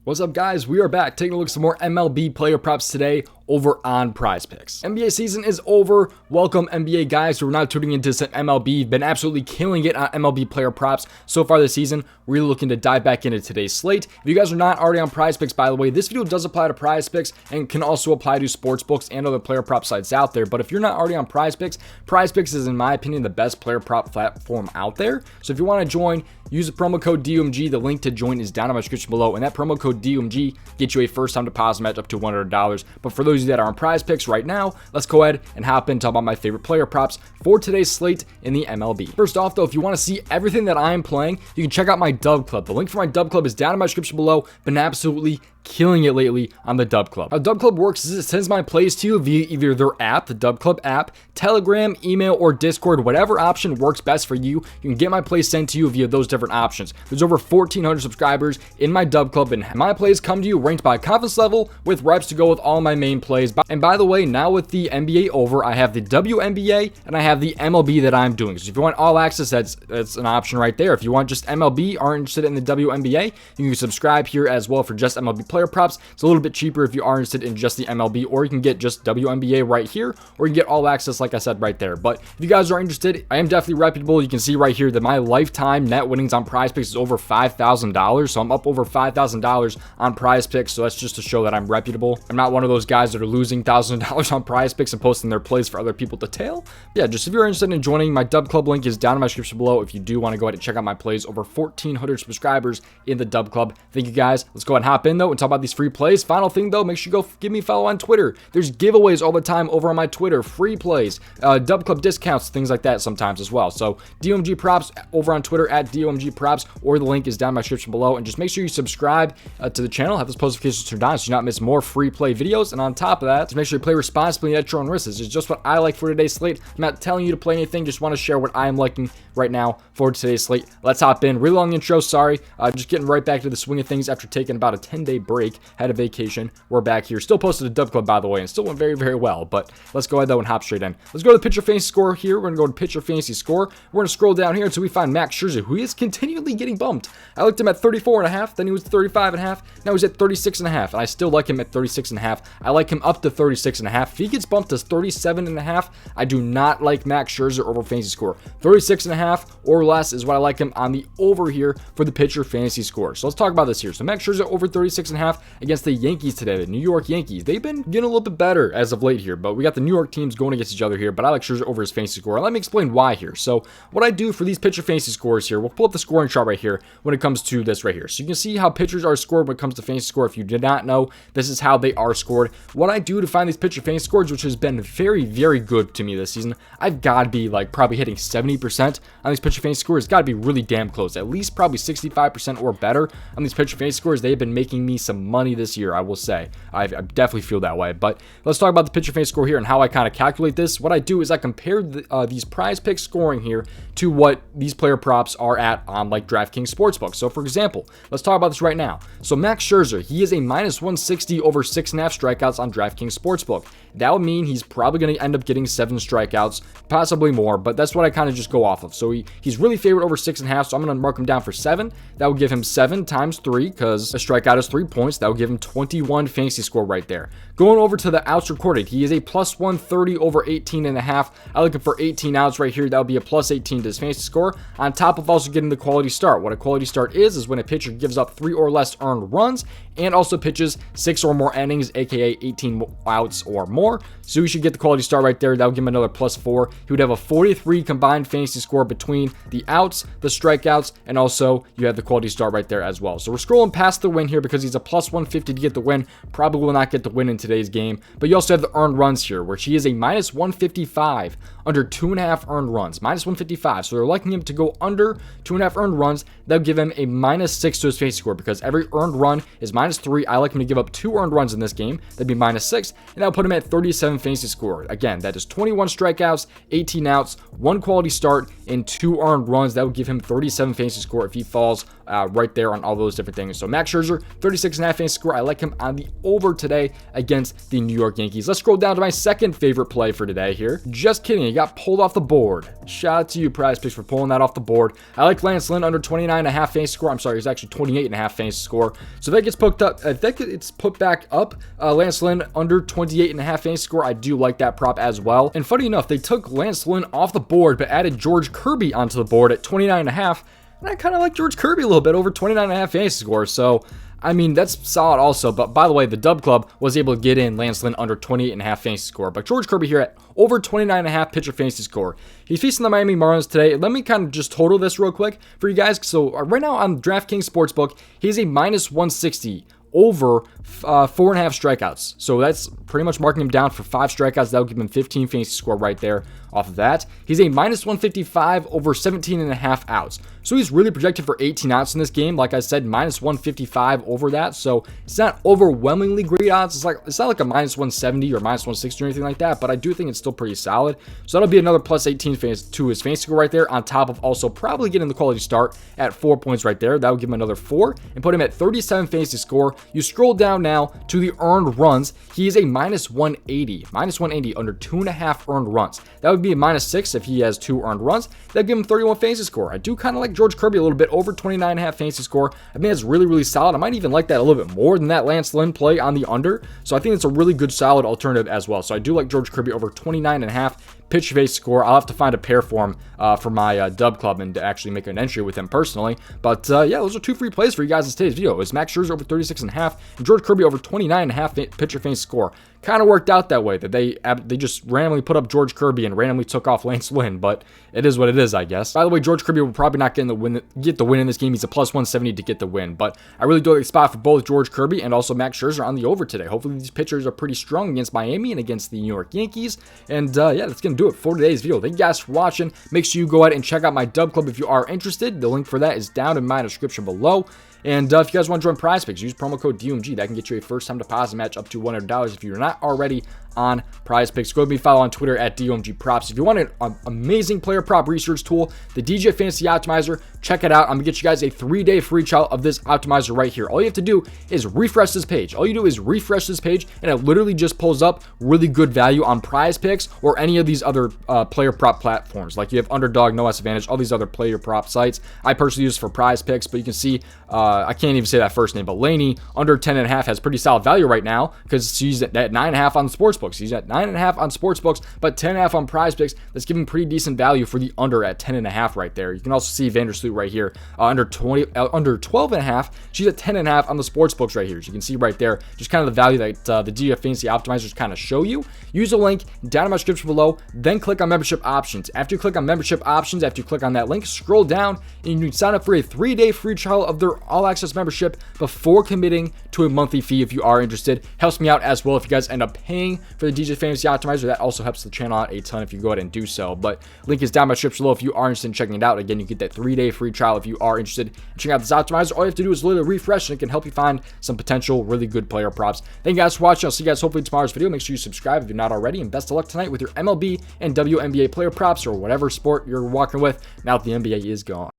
What's up, guys? We are back taking a look at some more MLB player props today over on prizepicks. NBA season is over. Welcome, NBA guys who are now tuning into some MLB. Been absolutely killing it on MLB player props so far this season. Really looking to dive back into today's slate. If you guys are not already on prizepicks, by the way, this video does apply to prizepicks and can also apply to sportsbooks and other player prop sites out there. But if you're not already on prizepicks, prizepicks is, in my opinion, the best player prop platform out there. So if you want to join, use the promo code DOMG. The link to join is down in my description below, and that promo code DOMG gets you a first-time deposit match up to $100. But for those of you that are on prizepicks right now, let's go ahead and hop in and talk about my favorite player props for today's slate in the MLB. First off, though, if you want to see everything that I am playing, you can check out my Dub Club. The link for my Dub Club is down in my description below. Been absolutely killing it lately on the Dub Club. How Dub Club works is it sends my plays to you via either their app, the Dub Club app, Telegram, email, or Discord. Whatever option works best for you, you can get my plays sent to you via those different options. There's over 1,400 subscribers in my Dub Club, and my plays come to you ranked by confidence level with reps to go with all my main plays. And by the way, now with the NBA over, I have the WNBA and I have the MLB that I'm doing. So if you want all access, that's an option right there. If you want just MLB, aren't interested in the WNBA, you can subscribe here as well for just MLB player props. It's a little bit cheaper if you are interested in just the MLB, or you can get just WNBA right here, or you can get all access like I said right there. But if you guys are interested, I am definitely reputable. You can see right here that my lifetime net winnings on prizepicks is over $5,000. So I'm up over $5,000 on prizepicks. So that's just to show that I'm reputable. I'm not one of those guys that are losing thousands of dollars on prizepicks and posting their plays for other people to tail. Yeah, just if you're interested in joining, my Dub Club link is down in my description below. If you do want to go ahead and check out my plays, over 1,400 subscribers in the Dub Club. Thank you guys. Let's go ahead and hop in though and talk about these free plays. Final thing though, make sure you go give me a follow on Twitter. There's giveaways all the time over on my Twitter, free plays, Dub Club discounts, things like that sometimes as well. So DOMG props over on Twitter at DOMG props, or the link is down in my description below. And just make sure you subscribe to the channel, have those post notifications turned on so you not miss more free play videos. And on top of that, just make sure you play responsibly at your own risk. This is just what I like for today's slate. I'm not telling you to play anything, just want to share what I am liking right now for today's slate. Let's hop in. Really long intro, sorry. Just getting right back to the swing of things after taking about a 10-day break. Had a vacation. We're back here. Still posted a Dub Club, by the way, and still went very, very well. But let's go ahead though and hop straight in. Let's go to the pitcher fantasy score here. We're going to go to pitcher fantasy score. We're going to scroll down here until we find Max Scherzer, who is continually getting bumped. I looked him at 34.5, then he was 35.5, now he's at 36.5, and I still like him at 36.5. I like him up to 36.5. If he gets bumped to 37.5, I do not like Max Scherzer over fantasy score. 36.5 or less is what I like him on the over here for the pitcher fantasy score. So let's talk about this here. So Max Scherzer over 36.5 against the Yankees today, the New York Yankees. They've been getting a little bit better as of late here, but we got the New York teams going against each other here, but I like Scherzer over his fantasy score. Let me explain why here. So what I do for these pitcher fantasy scores here, we'll pull up the scoring chart right here when it comes to this right here. So you can see how pitchers are scored when it comes to fantasy score. If you did not know, this is how they are scored. What I do to find these pitcher fantasy scores, which has been very, very good to me this season, I've got to be like probably hitting 70% on these pitcher fantasy scores. It's got to be really damn close, at least probably 65% or better on these pitcher fantasy scores. They've been making me some money this year, I will say. I definitely feel that way. But let's talk about the pitcher fantasy score here and how I kind of calculate this. What I do is I compare these prizepicks scoring here to what these player props are at on like DraftKings Sportsbook. So for example, let's talk about this right now. So Max Scherzer, he is a minus 160 over 6.5 strikeouts on DraftKings Sportsbook. That would mean he's probably going to end up getting 7 strikeouts, possibly more, but that's what I kind of just go off of. So he's really favored over 6.5, so I'm going to mark him down for 7. That would give him 7 times 3, because a strikeout is 3 points. That would give him 21 fantasy score right there. Going over to the outs recorded, he is a plus 130 over 18.5. I like him for 18 outs right here. That would be a plus 18 to his fantasy score, on top of also getting the quality start. What a quality start is when a pitcher gives up 3 or less earned runs and also pitches 6 or more innings, aka 18 outs or more. So you should get the quality start right there. That would give him another plus 4. He would have a 43 combined fantasy score between the outs, the strikeouts, and also you have the quality start right there as well. So we're scrolling past the win here because he's a plus 150 to get the win. Probably will not get the win in today's game. But you also have the earned runs here, where she is a minus 155 under 2.5 earned runs. Minus 155. So they're liking him to go under 2.5 earned runs. That would give him a minus 6 to his fantasy score, because every earned run is minus 3. I like him to give up 2 earned runs in this game. That'd be minus 6. And that would put him at 37 fantasy score. Again, that is 21 strikeouts, 18 outs, 1 quality start, and 2 earned runs. That would give him 37 fantasy score if he falls right there on all those different things. So Max Scherzer, 36.5 fantasy score. I like him on the over today against the New York Yankees. Let's scroll down to my second favorite play for today here. Just kidding, he got pulled off the board. Shout out to you, PrizePicks, for pulling that off the board. I like Lance Lynn under 29.5 fantasy score. I'm sorry, he's actually 28.5 fantasy score. So if that gets put up, if that gets put back up, Lance Lynn under 28.5 fantasy score, I do like that prop as well. And funny enough, they took Lance Lynn off the board, but added George Kirby onto the board at 29.5. And I kind of like George Kirby a little bit over 29.5 fantasy score. So, I mean, that's solid also. But by the way, the Dub Club was able to get in Lance Lynn under 28.5 fantasy score. But George Kirby here at over 29.5 pitcher fantasy score. He's facing the Miami Marlins today. Let me kind of just total this real quick for you guys. So right now on DraftKings Sportsbook, he's a minus 160 over 4.5 strikeouts. So that's pretty much marking him down for 5 strikeouts. That'll give him 15 fantasy score right there off of that. He's a minus 155 over 17.5 outs. So he's really projected for 18 outs in this game. Like I said, minus 155 over that. So it's not overwhelmingly great odds. It's not like a minus 170 or minus 160 or anything like that, but I do think it's still pretty solid. So that'll be another plus 18 to his fantasy score right there, on top of also probably getting the quality start at 4 points right there. That'll give him another 4 and put him at 37 fantasy score. You scroll down now to the earned runs. He is a minus 180 under 2.5 earned runs. That would be a minus 6 if he has 2 earned runs. That'd give him 31 fantasy score. I do kind of like George Kirby a little bit over 29.5 fantasy score. I think that's really, really solid. I might even like that a little bit more than that Lance Lynn play on the under. So I think it's a really good, solid alternative as well. So I do like George Kirby over 29.5 pitch face score. I'll have to find a pair for him for my Dub Club and to actually make an entry with him personally. But yeah, those are 2 free plays for you guys in today's video. It was Max Scherzer over 36.5 and George Kirby over 29.5 pitcher face score. Kind of worked out that way, that they just randomly put up George Kirby and randomly took off Lance Lynn, but it is what it is, I guess. By the way, George Kirby will probably not get the win in this game. He's a plus 170 to get the win, but I really do like the spot for both George Kirby and also Max Scherzer on the over today. Hopefully these pitchers are pretty strong against Miami and against the New York Yankees. And yeah, that's gonna do it for today's video. Thank you guys for watching. Make sure you go ahead and check out my Dub Club if you are interested. The link for that is down in my description below. And if you guys want to join PrizePicks, use promo code DOMG. That can get you a first-time deposit match up to $100 if you're not already on PrizePicks. Go ahead and follow on Twitter at DOMG Props. If you want an amazing player prop research tool, the DGF Fantasy Optimizer, check it out. I'm going to get you guys a 3-day free trial of this optimizer right here. All you have to do is refresh this page. All you do is refresh this page, and it literally just pulls up really good value on PrizePicks or any of these other player prop platforms. Like you have Underdog, No S Advantage, all these other player prop sites. I personally use it for PrizePicks, but you can see, I can't even say that first name, but Laney, under 10.5, has pretty solid value right now because she's at 9.5 on the sportsbooks. He's at 9.5 on sportsbooks, but 10.5 on PrizePicks. That's giving pretty decent value for the under at 10.5 right there. You can also see Vandersloot right here, under 12.5. She's at 10.5 on the sportsbooks right here. As you can see right there, just kind of the value that the DGF Fantasy Optimizers kind of show you. Use the link down in my description below, then click on membership options. After you click on membership options, after you click on that link, scroll down and you can sign up for a 3-day free trial of their all access membership before committing to a monthly fee if you are interested. Helps me out as well if you guys end up paying for the DGF Fantasy Optimizer. That also helps the channel out a ton if you go ahead and do so. But link is down in my description below if you are interested in checking it out. Again, you get that 3-day free trial if you are interested in checking out this optimizer. All you have to do is literally refresh and it can help you find some potential really good player props. Thank you guys for watching. I'll see you guys hopefully in tomorrow's video. Make sure you subscribe if you're not already, and best of luck tonight with your MLB and WNBA player props or whatever sport you're walking with now that the NBA is gone.